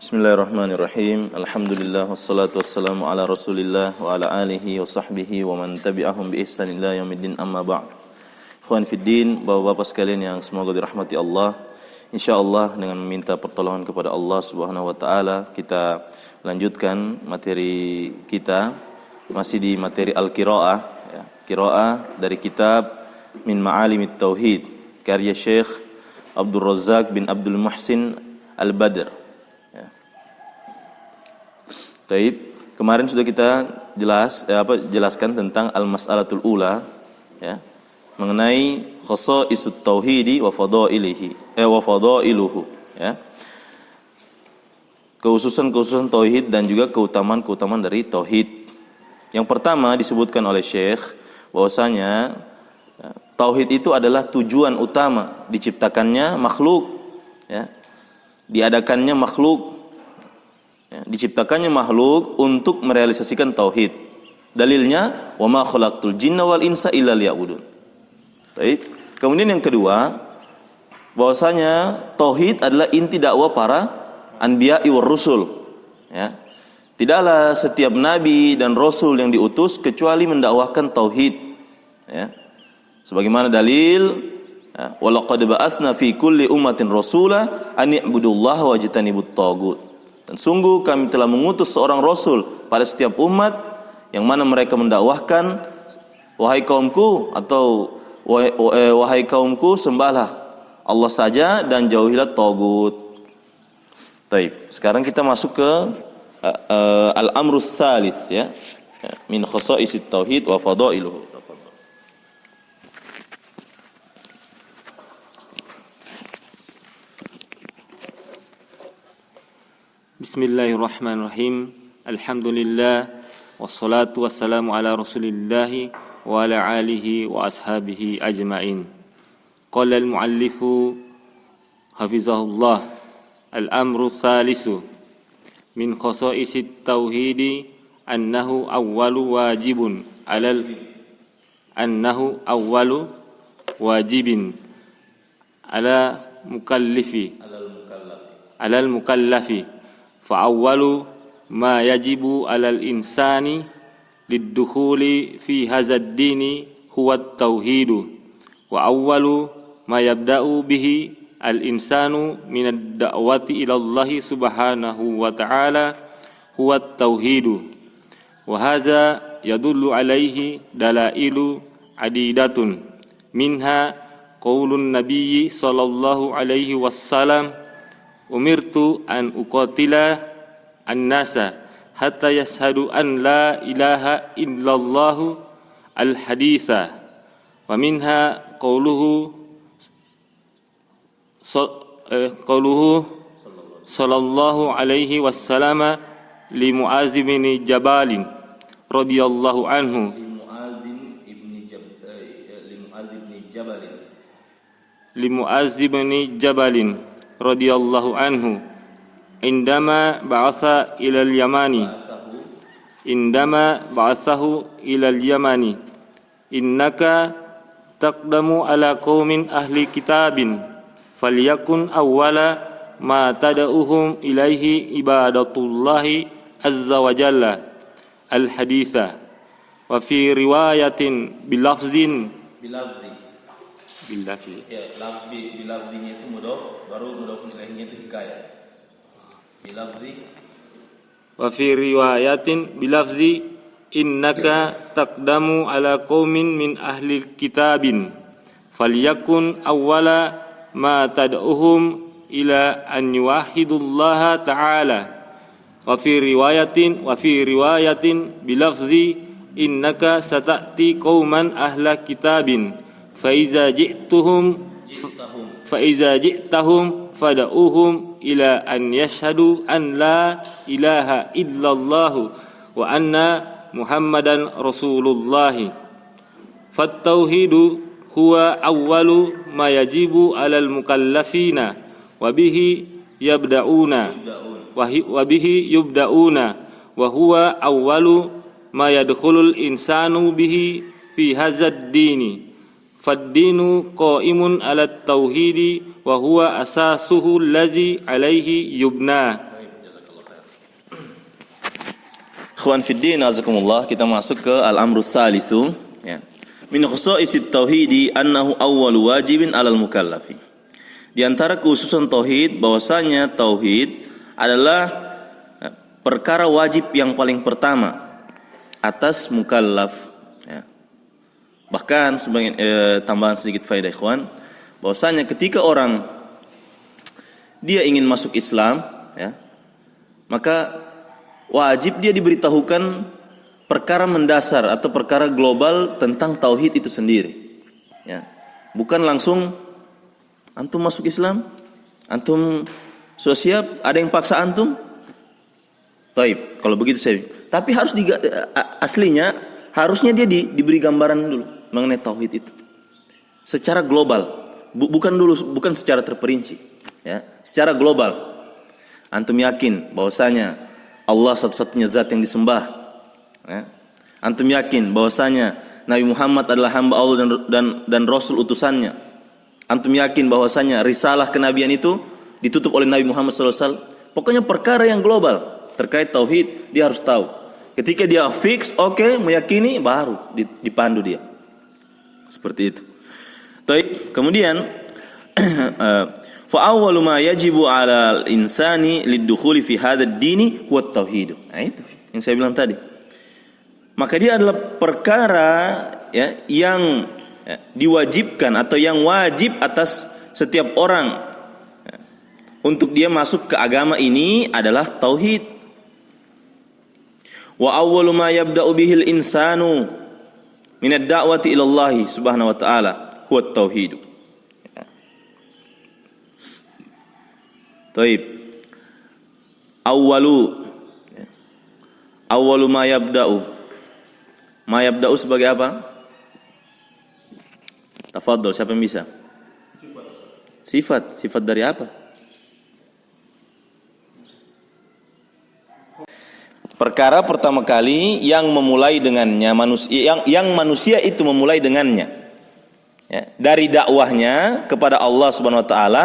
Bismillahirrahmanirrahim. Alhamdulillah wassalatu wassalamu ala Rasulillah wa ala alihi wa sahbihi wa man tabi'ahum bi ihsan ila yaumiddin, amma ba'd. Ikhwan fiddin, Bapak-bapak sekalian yang semoga dirahmati Allah. Insyaallah dengan meminta pertolongan kepada Allah Subhanahu wa taala, kita lanjutkan materi kita masih di materi al-qiraah, ya. Qiraah dari kitab Min Ma'alimit Tauhid karya Syekh Abdul Razzaq bin Abdul Muhsin Al-Badr. Taib, kemarin sudah kita jelaskan tentang al-mas'alatul ula, ya, mengenai khasaisut tauhidi wa fadailuhu, ya. Kekhususan tauhid dan juga keutamaan dari tauhid. Yang pertama disebutkan oleh Syekh bahwasanya tauhid itu adalah tujuan utama diciptakannya makhluk, ya. Diadakannya makhluk, ya, diciptakannya makhluk untuk merealisasikan tauhid. Dalilnya wa ma khalaqtul jinna wal insa illa liya'budun. Baik. Kemudian yang kedua, bahwasanya tauhid adalah inti dakwah para anbiya'i war rusul, ya. Tidaklah setiap nabi dan rasul yang diutus kecuali mendakwahkan tauhid, ya. Sebagaimana dalil, ya, wa laqad ba'atsna fi kulli ummatin rasula an i'budullaha wajtanibut taghut. Dan sungguh kami telah mengutus seorang rasul pada setiap umat yang mana mereka mendakwahkan, wahai kaumku, atau wahai kaumku, sembahlah Allah saja dan jauhilah tagut. Baik, sekarang kita masuk ke al-amrus tsalits, ya, min khasaisit tauhid wa fadailuhu. Bismillahirrahmanirrahim. Alhamdulillah wassalatu wassalamu ala Rasulillah wa ala alihi wa ashabihi ajmain. Qala al-muallifu hafizahullah, al-amru tsalisu min khasaisit tauhidi annahu awwalu wajibin ala mukallafi فأول ما يجب على الإنسان للدخول في هذا الدين هو التوحيد وأول ما يبدأ به الإنسان من الدعوة إلى الله سبحانه وتعالى هو التوحيد وهذا يدل عليه دلائل عديدة منها قول النبي صلى الله عليه وسلم umirtu an uqatila an-nasa hatta yashhadu an la ilaha illallah al-haditha wa minha qawluhu sallallahu alaihi wasallam li Mu'adz bin Jabal radhiyallahu anhu li Mu'adz bin Jabal radhiyallahu anhu indama ba'athahu ila al-yamani innaka taqdamu ala qaumin ahli kitabin falyakun awwala ma tad'uhum ilaihi ibadatullahi azza wa jalla al-haditha wa fi riwayatin bilafzi ya, bilafzinya itu mudhof, baru mudhof ilaihnya itu hikayah. Bilafzi wa fi riwayatin bilafzi innaka taqdamu ala qaumin min ahli kitabin falyakun awwala ma tad'uhum ila an yuwahhidullaha ta'ala wa fi riwayatin bilafzi innaka sata'ti qauman ahla kitabin فإذا جئتهم فدعوهم إلى أن يشهدوا أن لا إله إلا الله وأن محمدا رسول الله فالتوحيد هو أول ما يجب على المكلفين وبه يبدأون وهو أول ما يدخل الإنسان به في هذا الدين فالدين قائم على التوحيد وهو أساسه الذي عليه يبنى Ikhwan fiddin azakumullah, kita masuk ke al-amru tsalitsu ya. Min khusaisit tauhidi annahu awwalu wajibin 'alal mukallafi. Di antara khususan tauhid bahwasanya tauhid adalah perkara wajib yang paling pertama atas mukallaf ya. Bahkan sebagai tambahan sedikit faedah ikhwan, bahwasanya ketika orang dia ingin masuk Islam ya, maka wajib dia diberitahukan perkara mendasar atau perkara global tentang tauhid itu sendiri ya. Bukan langsung antum masuk Islam, antum sudah siap, ada yang paksa antum. Taib, kalau begitu saya. Tapi harus aslinya harusnya dia diberi gambaran dulu mengenai tauhid itu secara global, bukan secara terperinci ya, secara global. Antum yakin bahwasanya Allah satu-satunya zat yang disembah ya. Antum yakin bahwasanya Nabi Muhammad adalah hamba Allah dan Rasul utusannya. Antum yakin bahwasanya risalah kenabian itu ditutup oleh Nabi Muhammad SAW. Pokoknya perkara yang global terkait tauhid dia harus tahu. Ketika dia fix, meyakini, baru dipandu dia. Seperti itu. Baik, kemudian fa awwalu ma yajibu 'ala al-insani lid-dukhuli fi hadzal dini huwa at-tauhid. Nah, itu yang saya bilang tadi. Maka dia adalah perkara ya, yang diwajibkan atau yang wajib atas setiap orang ya, untuk dia masuk ke agama ini adalah tauhid. Wa awwalu ma yabda'u bihil insanu min ad-da'wati ila Allah subhanahu wa ta'ala huwa at-tauhid. Taib. Awwalu ma yabda'u. Ma yabda'u sebagai apa? Tafadhol, siapa yang bisa? Sifat dari apa? Perkara pertama kali yang memulai dengannya yang manusia itu memulai dengannya. Ya, dari dakwahnya kepada Allah Subhanahu wa taala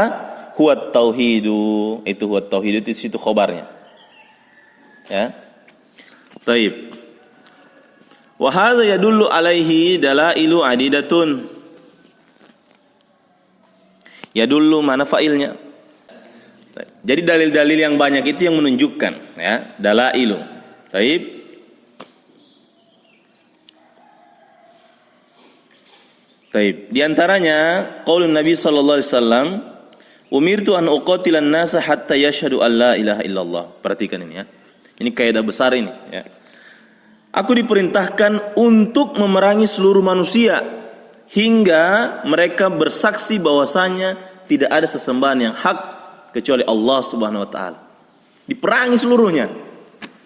huwa tauhidu, itu huwa tauhidu itu situ khobarnya. Ya. Baik. Wa hadza yadullu alaihi dalailu adidatun. Yadullu mana fa'ilnya? Jadi dalil-dalil yang banyak itu yang menunjukkan ya, dalailu. Baik. Baik. Di antaranya qaulun Nabi sallallahu alaihi wasallam, "Umirtu an uqatilan nasa hatta yashhadu an la ilaha illallah." Perhatikan ini ya. Ini kaidah besar ini ya. Aku diperintahkan untuk memerangi seluruh manusia hingga mereka bersaksi bahwasanya tidak ada sesembahan yang hak kecuali Allah Subhanahu wa taala. Diperangi seluruhnya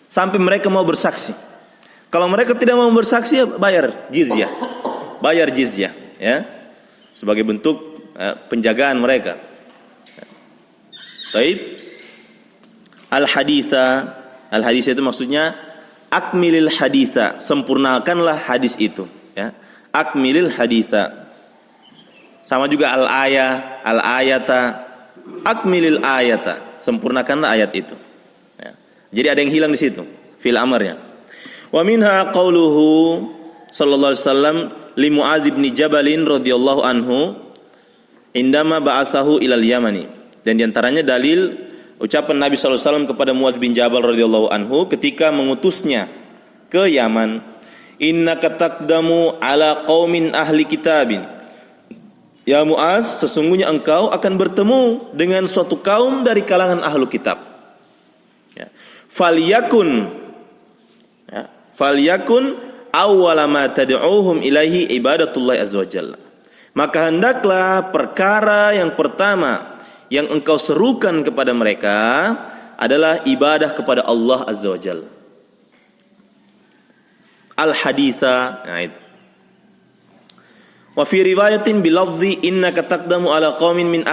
sampai mereka mau bersaksi. Kalau mereka tidak mau bersaksi, bayar jizyah. Bayar jizyah ya. Sebagai bentuk penjagaan mereka. Baik. Al-haditsa itu maksudnya akmilil haditha, sempurnakanlah hadis itu ya. Akmilil haditha. Sama juga al-ayata, akmilil ayata, sempurnakanlah ayat itu ya. Jadi ada yang hilang di situ fil amarnya. Wa minha qauluhu sallallahu alaihi wasallam li Muadz bin Jabal radhiyallahu anhu indama ba'atsahu ilal Yamani. Dan diantaranya dalil ucapan Nabi sallallahu alaihi wasallam kepada Muadz bin Jabal radhiyallahu anhu ketika mengutusnya ke Yaman, innaka taqdamu ala qaumin ahli kitabin. Ya Muadz, sesungguhnya engkau akan bertemu dengan suatu kaum dari kalangan ahlu kitab. Ya. Falyakun awwala ma tad'uuhum ilaihi ibadatullah azza wajalla. Maka hendaklah perkara yang pertama yang engkau serukan kepada mereka adalah ibadah kepada Allah azza wajalla. Al-haditha, nah itu. Wa fi riwayatin bilafzi innaka taqdamu ala qaumin min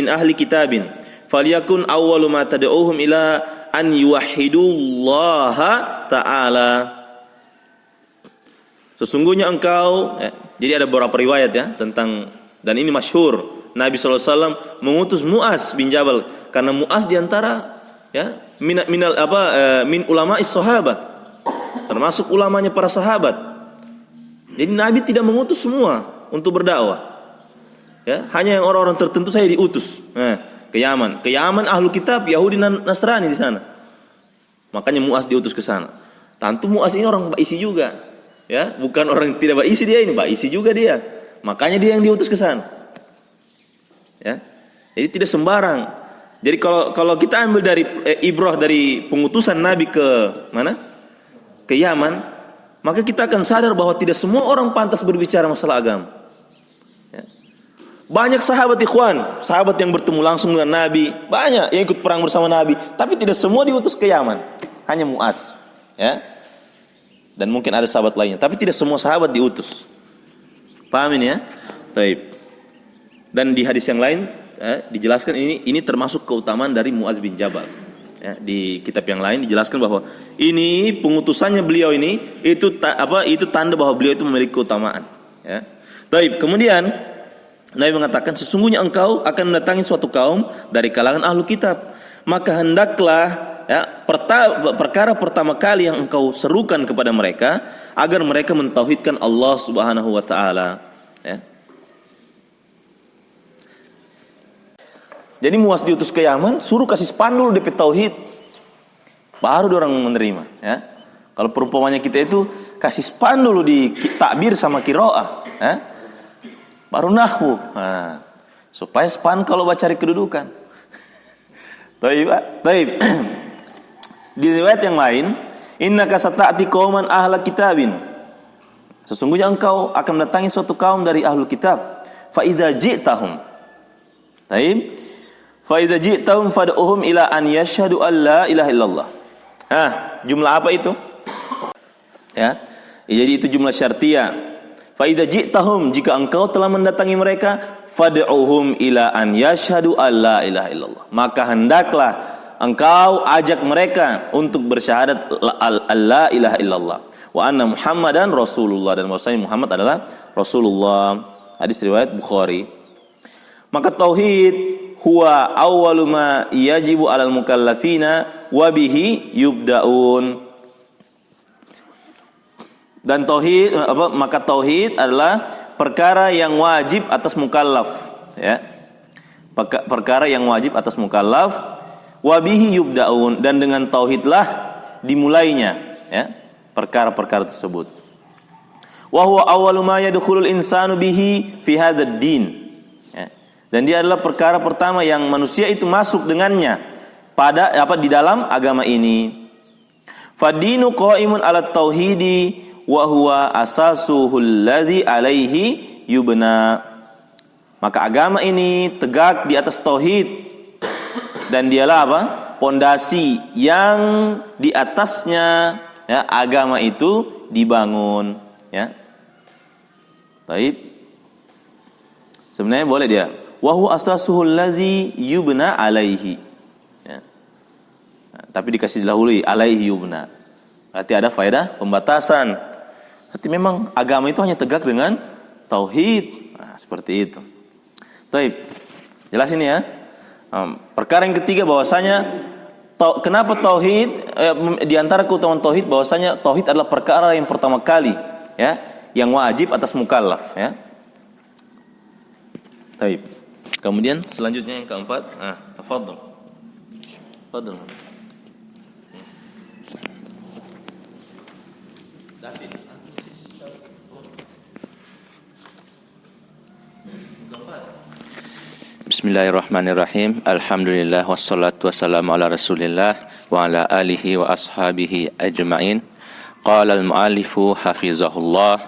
ahli kitabin falyakun awwalu ma tad'uuhum ila an yuwahhidullaha ta'ala. Sesungguhnya engkau jadi ada beberapa riwayat ya tentang, dan ini masyhur, Nabi SAW mengutus Mu'az bin Jabal karena Mu'az diantara ya min ulama'is sahabah termasuk ulamanya para sahabat. Jadi Nabi tidak mengutus semua untuk berdakwah. Ya, hanya yang orang-orang tertentu saya diutus. Ke Yaman. Ke Yaman ahlu kitab Yahudi dan Nasrani di sana. Makanya Mu'az diutus ke sana. Tentu Mu'az ini orang Baisi juga. Ya, bukan orang yang tidak Baisi dia ini, Baisi juga dia. Makanya dia yang diutus ke sana. Ya. Jadi tidak sembarang. Jadi kalau kita ambil dari ibrah dari pengutusan Nabi ke mana? Ke Yaman, maka kita akan sadar bahwa tidak semua orang pantas berbicara masalah agama. Ya. Banyak sahabat ikhwan, sahabat yang bertemu langsung dengan Nabi, banyak yang ikut perang bersama Nabi, tapi tidak semua diutus ke Yaman. Hanya Mu'az, ya. Dan mungkin ada sahabat lainnya, tapi tidak semua sahabat diutus. Paham ini ya? Baik. Dan di hadis yang lain dijelaskan ini termasuk keutamaan dari Mu'az bin Jabal. Ya, di kitab yang lain dijelaskan bahwa ini pengutusannya beliau ini itu tanda bahwa beliau itu memiliki keutamaan. Ya. Baik. Kemudian Nabi mengatakan sesungguhnya engkau akan mendatangi suatu kaum dari kalangan ahlu kitab, maka hendaklah perkara pertama kali yang engkau serukan kepada mereka agar mereka mentauhidkan Allah Subhanahu wa taala. Ya. Jadi Mu'az diutus ke Yaman, suruh kasih spanduk DP tauhid. Baru orang menerima, ya. Kalau perumpamannya kita itu kasih spanduk di takbir sama qiraah, ya. Baru nahwu. Nah, supaya span kalau baca cari kedudukan. Baik. Di riwayat yang lain, innaka sata'ti qauman ahla kitabin. Sesungguhnya engkau akan mendatangi suatu kaum dari ahlul kitab. Fa idza ji'tahum. Baik. Fa idza ji'tahum fad'uhum ila an yashhadu an la ilaha illallah. Jumlah apa itu? Ya. Jadi itu jumlah syartiyah. Fa idza ji'tahum, jika engkau telah mendatangi mereka, fad'uhum ila an yashhadu an la ilaha illallah. Maka hendaklah engkau ajak mereka untuk bersyahadat la ilaha illallah wa anna Muhammadan Rasulullah, dan bahwasanya Muhammad adalah Rasulullah. Hadis riwayat Bukhari. Maka tauhid huwa awwalu ma yajibu 'alal mukallafina wa bihi yubda'un. Dan tauhid maka tauhid adalah perkara yang wajib atas mukallaf, ya. Perkara yang wajib atas mukallaf, wa bihi yubda'un, dan dengan tauhidlah dimulainya, ya, perkara-perkara tersebut. Wa huwa awwalu ma yadkhulul insanu bihi fi hadzal din. Dan dia adalah perkara pertama yang manusia itu masuk dengannya pada di dalam agama ini. Fadinu qaimun 'ala tauhidi wa huwa asasuhul ladzi alaihi yubna. Maka agama ini tegak di atas tauhid, dan dialah pondasi yang di atasnya, ya, agama itu dibangun, ya. Baik. Sebenarnya boleh dia wa huwa asasuhul ladzi yubna alaihi, ya. Tapi dikasih dahului alaihi yubna. Berarti ada faedah pembatasan. Berarti memang agama itu hanya tegak dengan tauhid. Seperti itu. Baik. Jelas ini ya. Perkara yang ketiga bahwasanya kenapa tauhid, di antara keutamaan tauhid bahwasanya tauhid adalah perkara yang pertama kali, ya, yang wajib atas mukallaf, ya. Baik. Kemudian selanjutnya yang keempat, tafadhol. Tafadhol. Bismillahirrahmanirrahim. Alhamdulillah wassalatu wassalamu ala Rasulillah wa ala alihi wa ashabihi ajma'in. Qala al-mu'allifu hafizahullah,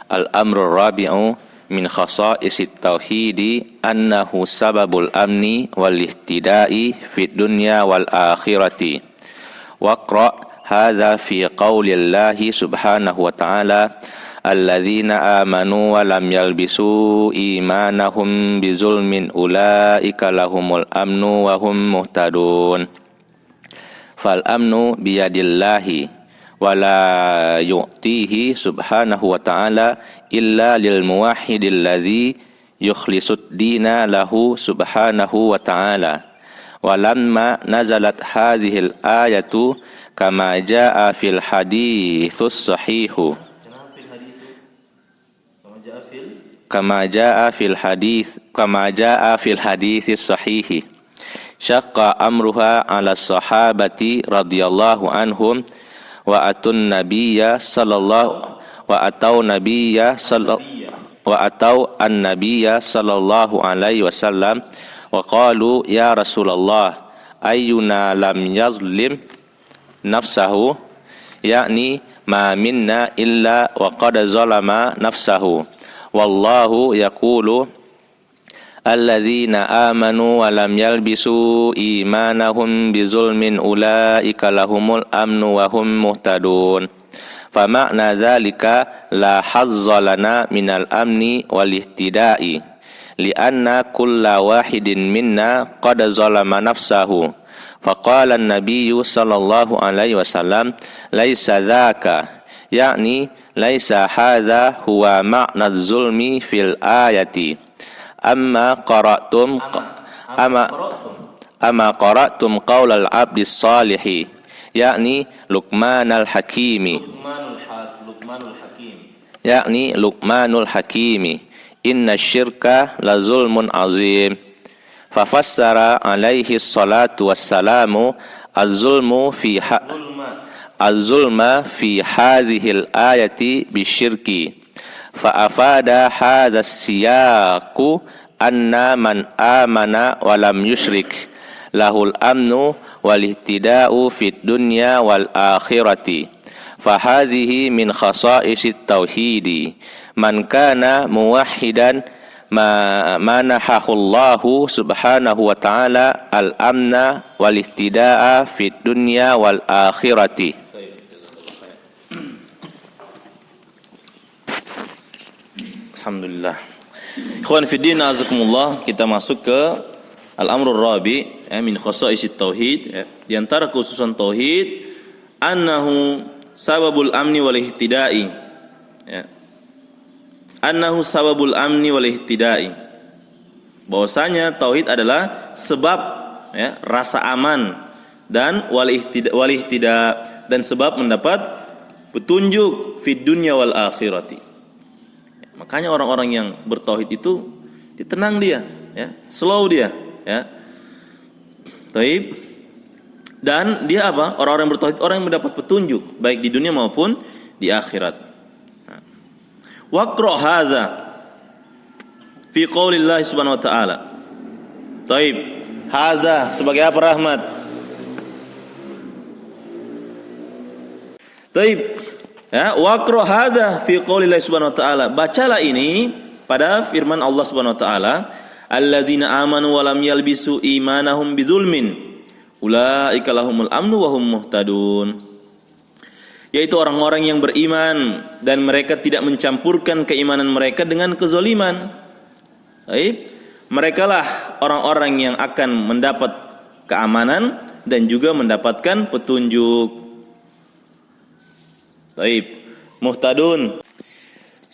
al-amru rabi'u min khasa'isit tauhidi annahu sababul amni wal ihtida'i fid dunya wal akhirati. Waqra' hadza fi qaulillahi subhanahu wa ta'ala, alladzina amanu wa lam yalbisu imanahum bizulmin ulaika lahumul amnu wa hum muhtadun. Fal amnu biyadillahi wa la yu'tihi subhanahu wa ta'ala illa lil muwahhidil ladzi yukhlisud dina lahu subhanahu wa ta'ala. walamma nazalat hadhil ayatu kama jaa fil haditsus sahihu kama jaa fil haditsis sahihi syaqqa amruha 'ala sahabati radhiyallahu anhum wa atun nabiyya sallallahu wa atau nabiyya sallallahu alaihi wasallam wa qalu ya Rasulullah ayyuna lam yazlim nafsahu yakni ma minna illa wa qad zalama nafsahu wallahu yaqulu alladzina amanu wa lam yalbisu imanahum bizulmin ulaika lahumul amnu wa hum muhtadun. Fama'na dzalika la hazza lana minal amni wal ihtida'i li'anna kulla wahidin minna qad zalama nafsahu. Faqala an-nabiyyu sallallahu alaihi wasallam laisa dzaka yakni laisa hadza huwa ma'na zulmi fil ayati amma qara'tum qaulal abdis salihi yakni Luqmanul Hakimi inna syirka la zulmun azim. Fafassara alaihi salatu wassalamu az-zulma fi hadhil ayati bisyirki. Fa'afada hadha siyaqu anna man amana wa lam yusyrik lahul amnu wal ihtida'u fid dunya wal akhirati. Fahadhihi min khasa'isit tauhidi man kana muwahhidan manahahullahu subhanahu wa ta'ala al amna wal ihtida'a fid dunya wal akhirati. Alhamdulillah. Ikhwan fiddin azakumullah, kita masuk ke al-amrul rabi min khasaisit tauhid. Di antara khususan tauhid annahu sababul amni wal ihtida'i. Annahu sababul amni wal ihtida'i. Bahwasanya tauhid adalah sebab rasa aman dan wal ihtida dan sebab mendapat petunjuk fid dunya wal akhirati. Makanya orang-orang yang bertauhid itu tenang dia, slow dia, Taib. Dan dia apa? Orang-orang yang bertauhid, orang yang mendapat petunjuk baik di dunia maupun di akhirat. Waqra hadza fi qaulillah subhanahu wa ta'ala. Taib. Hadza sebagai apa, Rahmat? Taib. Waqra hadza fi qoulillah subhanahu wa ta'ala. Bacalah ini pada firman Allah subhanahu wa ta'ala, alladzina amanu wa lam yalbisu imanahum bidzulmin ulaika lahumul amnu wa hum muhtadun. Yaitu orang-orang yang beriman dan mereka tidak mencampurkan keimanan mereka dengan kezaliman. Baik, merekalah orang-orang yang akan mendapat keamanan dan juga mendapatkan petunjuk. Taib, muhtadun.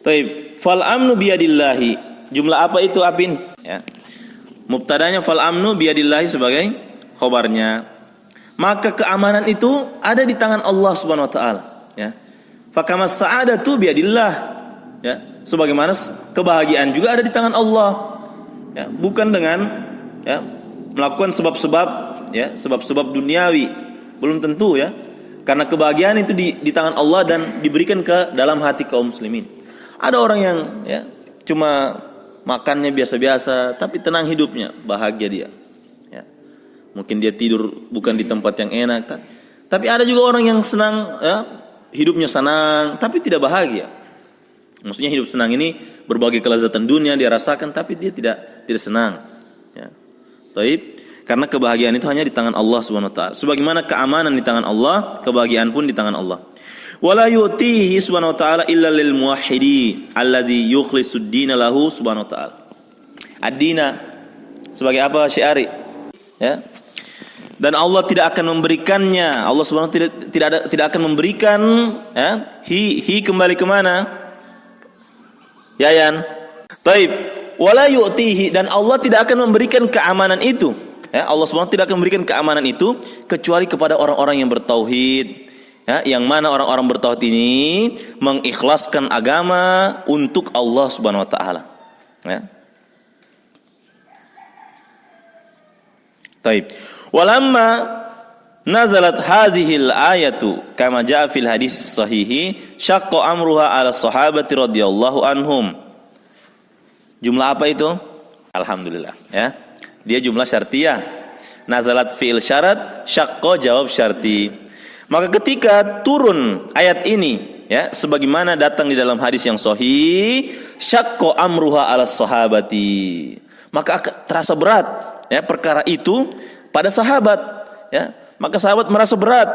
Taib, fal amnu biyadillahi. Jumlah apa itu, Apin? Mubtadanya fal amnu biyadillahi sebagai khobarnya. Maka keamanan itu ada di tangan Allah Subhanahu wa taala, Fakamas sa'adatu biyadillah. Sebagaimana kebahagiaan juga ada di tangan Allah. Bukan dengan melakukan sebab-sebab sebab-sebab duniawi. Belum tentu karena kebahagiaan itu di tangan Allah dan diberikan ke dalam hati kaum muslimin. Ada orang yang cuma makannya biasa-biasa tapi tenang hidupnya, bahagia dia. Mungkin dia tidur bukan di tempat yang enak, tapi ada juga orang yang senang, hidupnya senang tapi tidak bahagia. Maksudnya hidup senang ini berbagai kelezatan dunia dia rasakan tapi dia tidak senang. Taib. Karena kebahagiaan itu hanya di tangan Allah Subhanahu wa taala. Sebagaimana keamanan di tangan Allah, kebahagiaan pun di tangan Allah. Wala yu'tihi subhanahu wa ta'ala illa lil muwahhidi alladzi yukhlisud dina lahu subhanahu wa ta'ala. Ad-dina sebagai apa, Syiari? Dan Allah tidak akan memberikannya. Allah Subhanahu wa ta'ala tidak akan memberikan hi kembali ke mana? Yayan. Taib. Wala yu'tihi, dan Allah tidak akan memberikan keamanan itu. Ya, Allah SWT tidak akan memberikan keamanan itu kecuali kepada orang-orang yang bertauhid. Ya, yang mana orang-orang bertauhid ini mengikhlaskan agama untuk Allah Subhanahu wa taala. Ya. Taib. Walamma nazalat hadhil ayatu kama jaa fil hadis sahihi syaqqa amruha ala sahabati radhiyallahu anhum. Jumlah apa itu? Alhamdulillah, ya. Dia jumlah syartiyah. Nazalat fi'il syarat, syaqqa jawab syarti. Maka ketika turun ayat ini, ya, sebagaimana datang di dalam hadis yang sahih, syaqqa amruha ala sahabati. Maka terasa berat, ya, perkara itu pada sahabat, ya. Maka sahabat merasa berat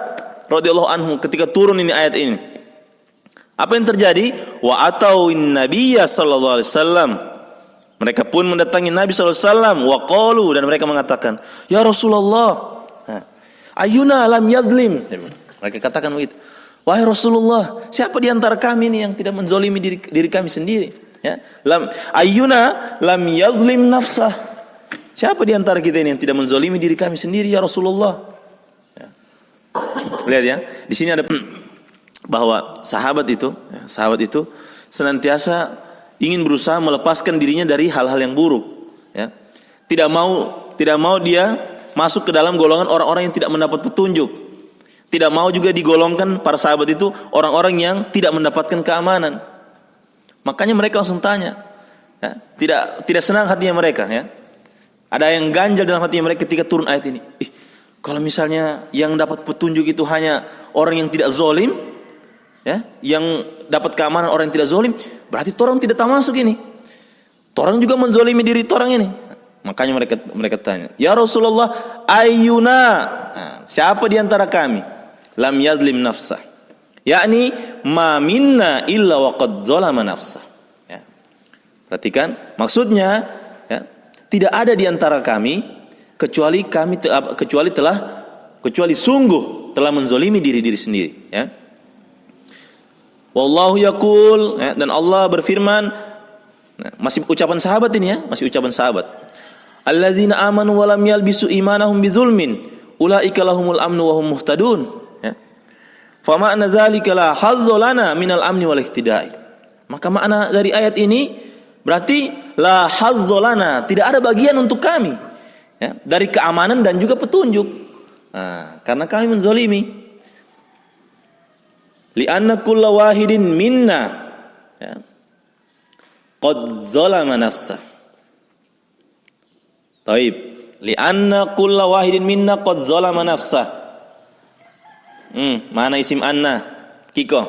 radhiyallahu anhu ketika turun ini ayat ini. Apa yang terjadi? Wa atawin nabiyya sallallahu alaihi wasallam. Mereka pun mendatangi Nabi sallallahu alaihi wasallam wa qalu, dan mereka mengatakan, "Ya Rasulullah, ayuna lam yadlim." Mereka katakan begitu. Wahai Rasulullah, siapa di antara kami ini yang tidak menzalimi diri kami sendiri? Ya. Ayuna lam yadlim nafsah. Siapa di antara kita ini yang tidak menzalimi diri kami sendiri, ya Rasulullah? Lihat ya, di sini ada bahwa sahabat itu senantiasa ingin berusaha melepaskan dirinya dari hal-hal yang buruk. Ya. Tidak mau dia masuk ke dalam golongan orang-orang yang tidak mendapat petunjuk. Tidak mau juga digolongkan para sahabat itu orang-orang yang tidak mendapatkan keamanan. Makanya mereka langsung tanya. Ya. Tidak senang hatinya mereka. Ya. Ada yang ganjal dalam hatinya mereka ketika turun ayat ini. Kalau misalnya yang dapat petunjuk itu hanya orang yang tidak zalim, ya, yang dapat keamanan orang yang tidak zalim, berarti torang tidak termasuk ini. Torang juga menzalimi diri torang ini. Makanya mereka tanya, ya Rasulullah, ayyuna, siapa di antara kami lam yazlim nafsah, yakni ma minna illa wa qad zalama nafsah. Ya. Perhatikan, maksudnya, ya, tidak ada di antara kami kecuali sungguh telah menzalimi diri sendiri, ya. Wallahu yaqul, ya, dan Allah berfirman, masih ucapan sahabat ini, ya, masih ucapan sahabat. Alladzina amanu wa lam yalbisu imanahum bizulmin ulaika lahumul amnu wa hum muhtadun, ya. Fa ma'na dzalika la hazzul lana minal amni wal ihtidai. Maka makna dari ayat ini berarti la hazzul lana, tidak ada bagian untuk kami, ya, dari keamanan dan juga petunjuk. Karena kami menzalimi. Li'anna kulla wahidin minna, ya, qad zalama nafsah. Taib. Li'anna kulla wahidin minna qad zalama nafsah. Mana isim anna? Kiko.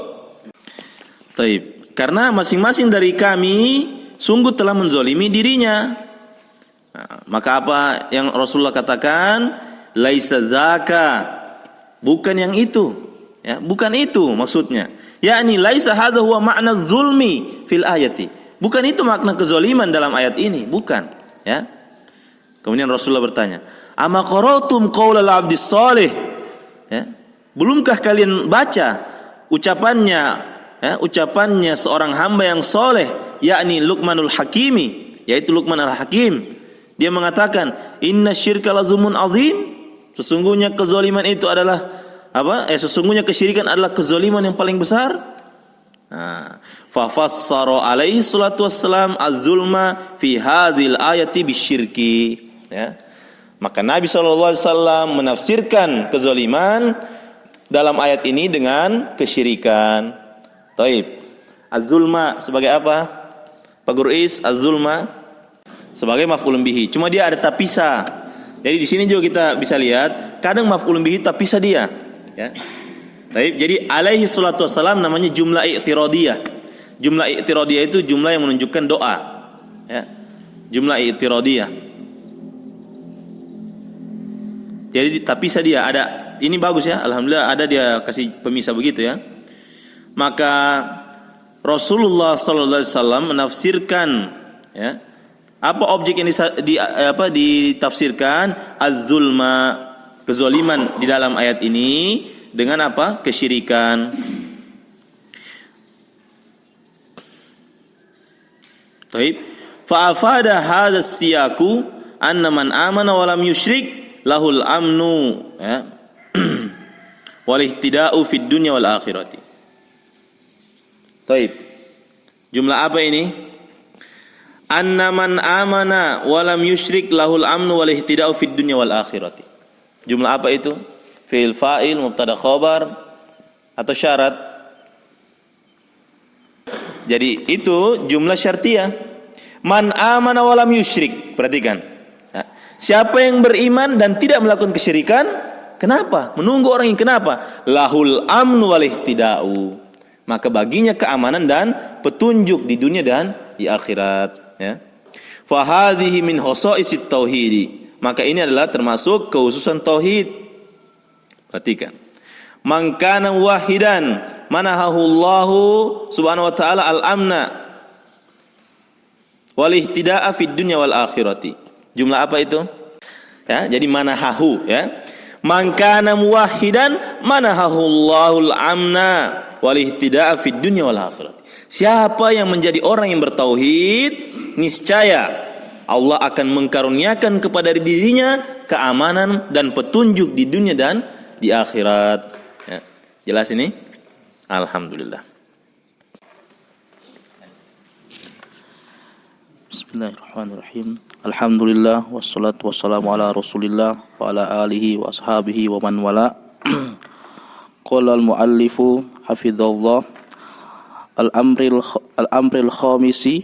Taib. Karena masing-masing dari kami sungguh telah menzalimi dirinya. Maka apa yang Rasulullah katakan? Laisa dzaka, bukan yang itu, ya, bukan itu maksudnya. Yakni laisa hadza huwa makna zulmi fil ayati. Bukan itu makna kezaliman dalam ayat ini, bukan, ya. Kemudian Rasulullah bertanya, "Ama qara'tum qaulal 'abdis shalih?" Ya. Belumkah kalian baca ucapannya, ya, ucapannya seorang hamba yang soleh, yakni Luqmanul Hakimi, yaitu Luqman Al-Hakim. Dia mengatakan, "Inna syirka lazumun azim." Sesungguhnya kezaliman itu adalah apa? Sesungguhnya kesyirikan adalah kezaliman yang paling besar. Fa fassara alaihi salatu wassalam az-zulma fi hadhil ayati bisyirki, ya. Maka Nabi SAW menafsirkan kezaliman dalam ayat ini dengan kesyirikan. Taib. Az-zulma sebagai apa? Pak Guru Is, az-zulma sebagai maf'ulun bihi. Cuma dia ada tapisah. Jadi di sini juga kita bisa lihat kadang maf'ulun bihi tapisah dia, ya. Taib. Jadi alaihi salatu wassalam namanya jumlah i'tiradiyah. Jumlah i'tiradiyah itu jumlah yang menunjukkan doa, ya. Jumlah i'tiradiyah. Jadi tapisah dia ada. Ini bagus, ya. Alhamdulillah ada dia kasih pemisah begitu, ya. Maka Rasulullah sallallahu alaihi wasallam menafsirkan, ya, apa objek yang ditafsirkan az-zulma, kezaliman di dalam ayat ini dengan apa? Kesyirikan. Baik. Fa afada hadha siyaku anna man amana wa lam yusyrik lahul amnu ya wal ihtida'u fid dunya wal akhirati. Baik. Jumlah apa ini? Anna man amana wa lam yusyrik lahul amnu wal ihtida'u fid dunya wal akhirati. Jumlah apa itu? Fi'il fa'il, mubtada khabar atau syarat? Jadi itu jumlah syartiyah. Man amana wa lam yusyrik. Perhatikan. Siapa yang beriman dan tidak melakukan kesyirikan, kenapa? Menunggu orang yang kenapa? Lahul amnu wal ihtida'u. Maka baginya keamanan dan petunjuk di dunia dan di akhirat, ya. Fa hadhihi min khosaisit tauhid. Maka ini adalah termasuk kekhususan tauhid. Perhatikan. Man kana wahidan manahahu Allah subhanahu wa ta'ala al-amna wal ihtida'a fid dunya wal akhirati. Jumlah apa itu? Ya, jadi manahahu, ya. Man kana muwahhidan manahahu Allahul amna wal ihtida'a fid dunya wal akhirati. Siapa yang menjadi orang yang bertauhid, niscaya Allah akan mengkaruniakan kepada dirinya keamanan dan petunjuk di dunia dan di akhirat. Ya. Jelas ini? Alhamdulillah. Bismillahirrahmanirrahim. Alhamdulillah wassalatu wassalamu ala Rasulillah wa ala alihi wa ashabihi wa man wala. Qala al-muallifu hafizallah al-amril khamisi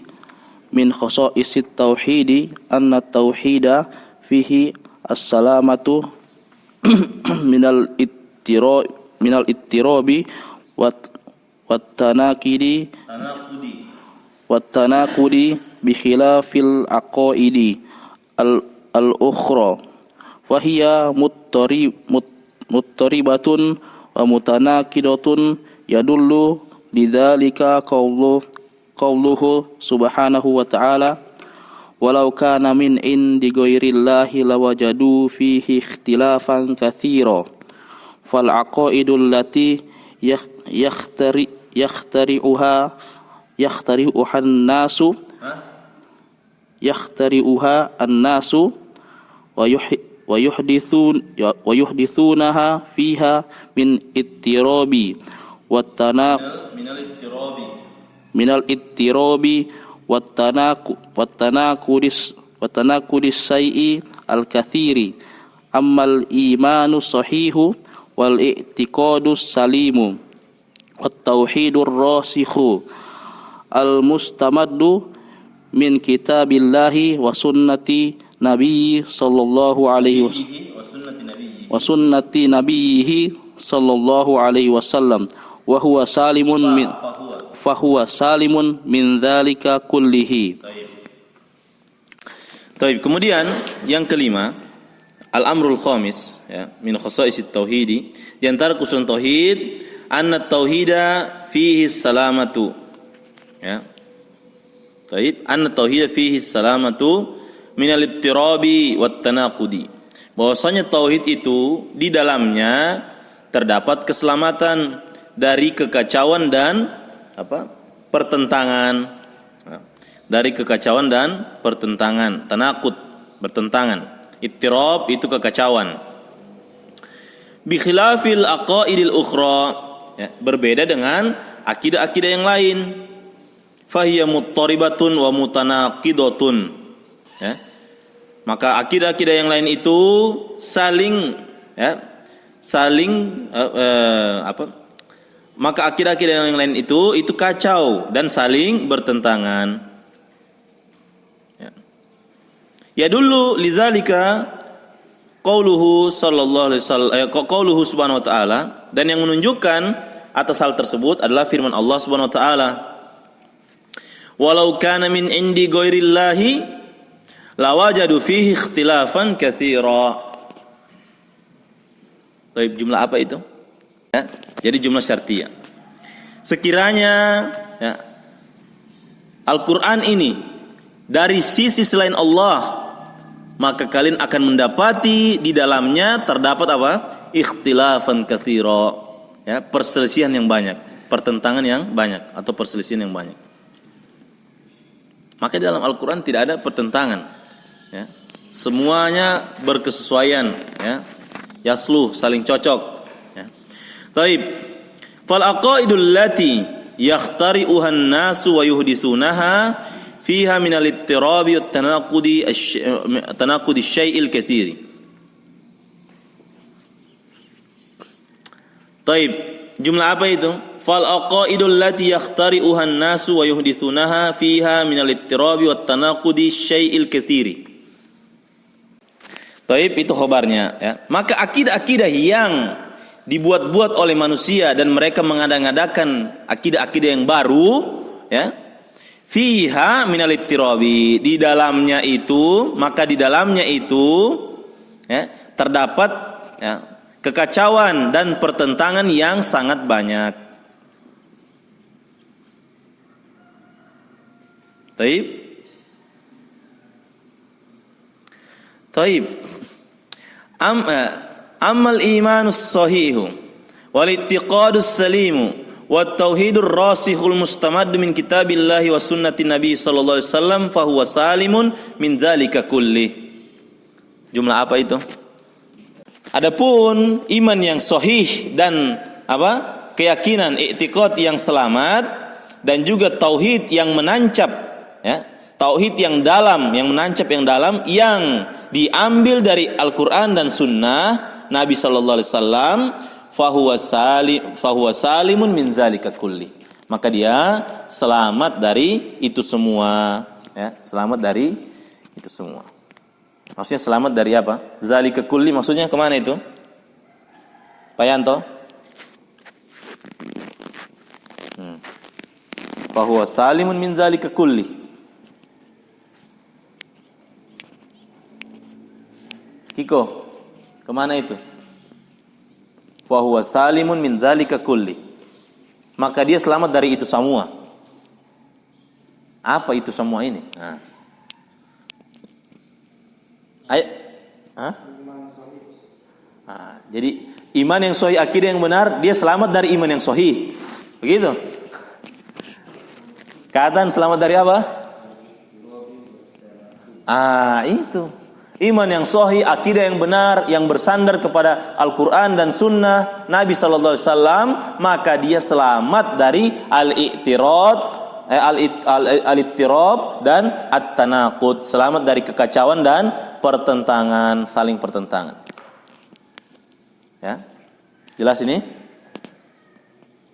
min khasaisit tauhidi anna tauhida fihi as-salamatu minal ittirabi wat tanaqudi bi khilafil aqaidi al-ukhra wa hiya muttaribatun wa mutanaqidatun yadullu lidzalika qawluhu subhanahu wa ta'ala walau kana min indi ghairillahi lawajadu fihi ikhtilafan katsira fal aqaidul lati yakhtari'uha an-nasu wa yuhdithunaha fiha min ittirabi minal ittirabi watanaqudis sayyi al-katsiri ammal imanu sahihu wal i'tiqadus salimu wat tauhidur rasikhu al mustamaddu min kitabillahi wa sunnati nabiyyi sallallahu alaihi wasallam wa huwa salimun min dzalika kullihi. Baik, kemudian yang kelima, al-amrul khamis, ya, min khasaisit tauhidi, di antara khususan tauhid, anna tauhida fihi salamatu. Ya. Baik, anna tauhida fihi salamatu minal ittirabi wat tanaqudi. Bahwasanya tauhid itu di dalamnya terdapat keselamatan dari kekacauan dan pertentangan. Dari kekacauan dan pertentangan, tanaqud, bertentangan. Ittirab itu kekacauan. Bi khilafil aqaidil ukhra, ya, berbeda dengan akidah-akidah yang lain. Fahiya muttaribatun wa mutanaqidatun, ya. Maka akidah-akidah yang lain itu maka akidah-akidah yang lain itu kacau dan saling bertentangan. Ya dulu lidzalika qauluhu sallallahu alaihi wasallam, qauluhu subhanahu wa ta'ala, dan yang menunjukkan atas hal tersebut adalah firman Allah subhanahu wa ta'ala, walau kana min indi ghairillahi lawajadu fihi ikhtilafan katsira. Baik, jumlah apa itu? Ya, jadi jumlah syartiyah. Sekiranya, ya, Al-Quran ini dari sisi selain Allah, maka kalian akan mendapati di dalamnya terdapat apa? Ikhtilafan katsira, ya, perselisihan yang banyak, pertentangan yang banyak atau perselisihan yang banyak. Maka di dalam Al-Quran tidak ada pertentangan, ya. Semuanya berkesesuaian, ya. Yasluh, saling cocok, ya. Taib. Fal aqaidul lati yakhtari'uha an-nasu wa yuhditsunaha fiha min al-ittirabi wat tanaqudi asy-syai'il katsiri. Taib. Jumlah apa itu? Fal aqaidul lati yakhtari'uha an-nasu wa yuhditsunaha fiha min al-ittirabi wat tanaqudi asy-syai'il katsiri. Taib, itu khabarnya, ya. Maka akidah-akidah yang dibuat-buat oleh manusia dan mereka mengada-ngadakan akidah-akidah yang baru, ya, fiha minal ittirabi, di dalamnya itu, maka di dalamnya itu, ya, terdapat, ya, kekacauan dan pertentangan yang sangat banyak. Taib. Taib. Amal imanus sahihu wal i'tiqadus salimu wat tauhidur rasikhul mustamaddu min kitabillahi wa sunnati nabi sallallahu alaihi wasallam fa huwa salimun min dzalika kulli. Jumlah apa itu? Adapun iman yang sahih dan keyakinan i'tiqad yang selamat dan juga tauhid yang menancap, ya, tauhid yang dalam, yang menancap yang dalam, yang diambil dari Al-Quran dan Sunnah Nabi Sallallahu Alaihi Wasallam, fahuwa salimun min dzalika kulli. Maka dia selamat dari itu semua, ya, selamat dari itu semua. Maksudnya selamat dari apa? Dzalika kulli maksudnya kemana itu? Pak Yanto? Fahuwa salimun min dzalika kulli. Kiko, kemana itu? Fahuwa salimun min dzalika kulli. Maka dia selamat dari itu semua. Apa itu semua ini? Nah. Jadi iman yang sahih, akidah yang benar, dia selamat dari iman yang sahih. Begitu. Katan selamat dari apa? Itu. Iman yang sahih, akidah yang benar, yang bersandar kepada Al-Quran dan Sunnah Nabi Sallallahu Alaihi Wasallam, maka dia selamat dari al-ittirab dan at-tanaqud, selamat dari kekacauan dan pertentangan, saling pertentangan. Ya, jelas ini?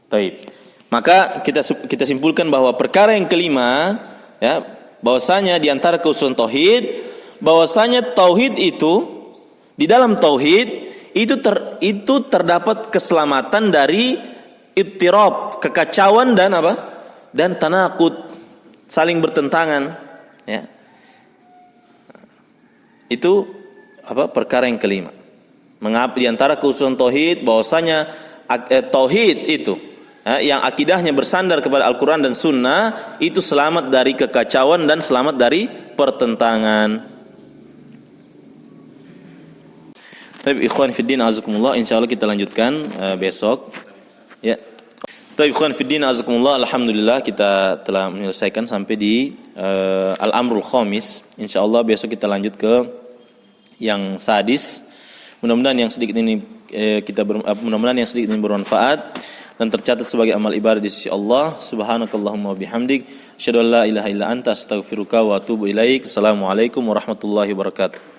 Taib. Maka kita simpulkan bahwa perkara yang kelima, ya, bahwasanya di antara keusulan tauhid, bahwasanya tauhid itu, di dalam tauhid itu terdapat keselamatan dari ittirab, kekacauan dan dan tanaqud, saling bertentangan, ya. Itu perkara yang kelima. Mengapa di antara keusulan tauhid bahwasanya tauhid itu, yang akidahnya bersandar kepada Al-Quran dan Sunnah, itu selamat dari kekacauan dan selamat dari pertentangan. Baik, ikhwan fiddin azakumullah, insyaallah kita lanjutkan besok, ya. Baik, ikhwan fiddin azakumullah, alhamdulillah kita telah menyelesaikan sampai di al-amrul khamis. Insyaallah besok kita lanjut ke yang sadis. Mudah-mudahan yang sedikit ini mudah-mudahan yang sedikit ini bermanfaat dan tercatat sebagai amal ibadah di sisi Allah. Subhanakallahumma wabihamdik, asyhadu an la ilaha illa anta, astaghfiruka wa atubu ilaik. Assalamualaikum warahmatullahi wabarakatuh.